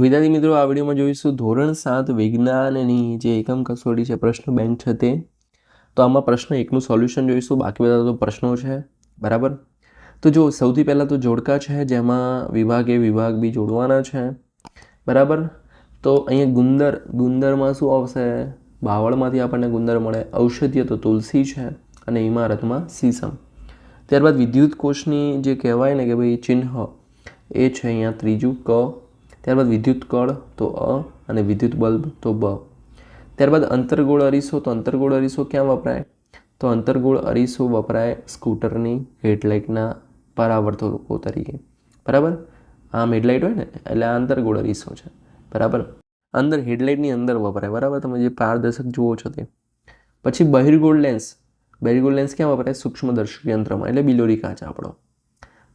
વિદ્યાર્થી મિત્રો, આ વિડીયોમાં જોઈશું ધોરણ 7 વિજ્ઞાનની જે એકમ કસોટી છે પ્રશ્ન બેંક છે તે. તો આમાં પ્રશ્ન 1નું સોલ્યુશન જોઈશું, બાકી બધા તો પ્રશ્નો છે. બરાબર. તો જો સૌથી પહેલાં તો જોડકા છે, જેમાં વિભાગ એ વિભાગ બી જોડવાના છે. બરાબર. તો અહીંયા ગુંદરમાં શું આવશે? બાવળમાંથી આપણને ગુંદર મળે. ઔષધીય તો તુલસી છે અને ઇમારતમાં સીસમ. ત્યારબાદ વિદ્યુત કોષની જે કહેવાય ને કે ભાઈ ચિહ્ન એ છે અહીંયા ત્રીજું ક. ત્યારબાદ વિદ્યુત કળ તો અ અને વિદ્યુત બલ્બ તો બ. ત્યારબાદ અંતર્ગોળ અરીસો, તો અંતર્ગોળ અરીસો ક્યાં વપરાય? તો અંતર્ગોળ અરીસો વપરાય સ્કૂટરની હેડલાઇટના પરાવર્તકો તરીકે. બરાબર. આમ હેડલાઇટ હોય ને એટલે આ અંતર્ગોળ અરીસો છે. બરાબર. અંદર હેડલાઇટની અંદર વપરાય. બરાબર. તમે જે પારદર્શક જુઓ છો તે. પછી બહિર્ગોળ લેન્સ. બહિર્ગોળ લેન્સ ક્યાં વપરાય? સૂક્ષ્મદર્શક યંત્રમાં, એટલે બિલોરી કાચ આપણો.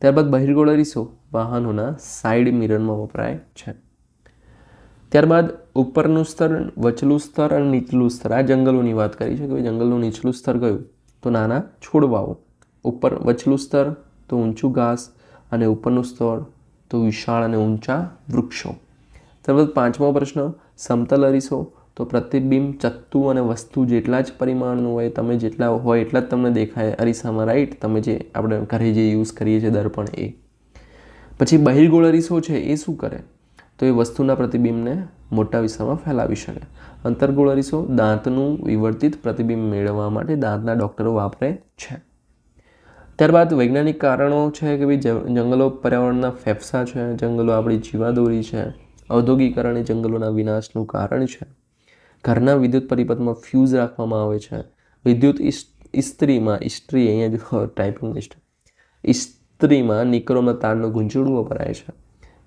ત્યારબાદ બહિર્ગોળ અરીસો વાહનોના સાઇડ મિરરમાં વપરાય છે. ત્યારબાદ ઉપરનું સ્તર, વચલું સ્તર અને નીચલું સ્તર. આ જંગલોની વાત કરી છે કે જંગલનું નીચલું સ્તર કયું? તો નાના છોડવાઓ. ઉપર વચલું સ્તર તો ઊંચું ઘાસ અને ઉપરનું સ્તર તો વિશાળ અને ઊંચા વૃક્ષો. ત્યારબાદ 5મો પ્રશ્ન, સમતલ અરીસો તો પ્રતિબિંબ ચત્તુ અને વસ્તુ જેટલા જ પરિમાણનું હોય, તમે જેટલા હોય એટલા જ તમને દેખાય અરીસામાં. રાઈટ. તમે જે આપણે ઘરે જે યુઝ કરીએ છીએ દર્પણ એ. પછી બહિર્ગોળ અરીસો છે એ શું કરે? તો એ વસ્તુના પ્રતિબિંબને મોટા વિસ્તારમાં ફેલાવી શકે. અંતર્ગોળ અરીસો દાંતનું વિવર્તિત પ્રતિબિંબ મેળવવા માટે દાંતના ડૉક્ટરો વાપરે છે. ત્યારબાદ વૈજ્ઞાનિક કારણો છે કે ભાઈ જંગલો પર્યાવરણના ફેફસા છે, જંગલો આપણી જીવાદોરી છે, ઔદ્યોગિકરણ એ જંગલોના વિનાશનું કારણ છે, ઘરના વિદ્યુત પરિપથમાં ફ્યુઝ રાખવામાં આવે છે, વિદ્યુત ઇસ્ત્રીમાં, ઇસ્ત્રી અહીંયા જો ટાઈપિંગ મિસ્ટેક, ઇસ્ત્રીમાં નિકરોના તારનું ગૂંચળું વપરાય છે,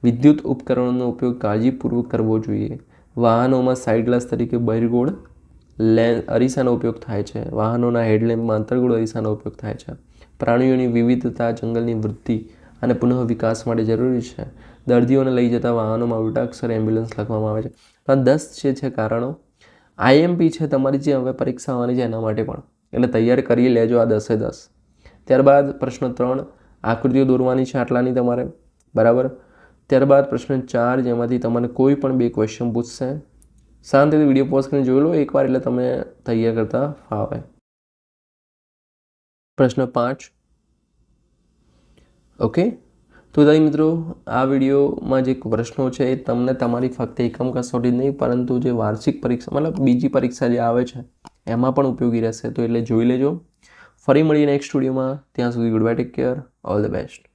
વિદ્યુત ઉપકરણોનો ઉપયોગ કાળજીપૂર્વક કરવો જોઈએ, વાહનોમાં સાઇડ ગ્લાસ તરીકે બહિર્ગોળ અરીસાનો ઉપયોગ થાય છે, વાહનોના હેડલેમ્પમાં અંતર્ગોળ અરીસાનો ઉપયોગ થાય છે, પ્રાણીઓની વિવિધતા જંગલની વૃદ્ધિ અને પુનઃ વિકાસ માટે જરૂરી છે, દર્દીઓને લઈ જતા વાહનોમાં ઉલટા અક્ષરે એમ્બ્યુલન્સ લખવામાં આવે છે. તો આ 10 જે છે કારણો. આઈએમપી છે તમારી જે હવે પરીક્ષા આવવાની છે એના માટે પણ, એટલે તૈયાર કરી લેજો આ 10-10. ત્યારબાદ પ્રશ્ન 3, આકૃતિઓ દોરવાની છે આટલાની તમારે. બરાબર. ત્યારબાદ પ્રશ્ન 4, જેમાંથી તમને કોઈ પણ 2 ક્વેશ્ચન પૂછશે. શાંતિથી વિડીયો પોઝ કરીને જોઈ લો એકવાર, એટલે તમે તૈયાર કરતા ફાવે. પ્રશ્ન 5. ઓકે. તો વિદ્યાર્થી મિત્રો, આ વિડીયોમાં જે પ્રશ્નો છે એ તમને તમારી ફક્ત એકમ કસોટી નહીં પરંતુ જે વાર્ષિક પરીક્ષા મતલબ બીજી પરીક્ષા જે આવે છે એમાં પણ ઉપયોગી રહેશે. તો એટલે જોઈ લેજો. ફરી મળીએ નેક્સ્ટ વિડીયોમાં. ત્યાં સુધી good bye, take care, all the best.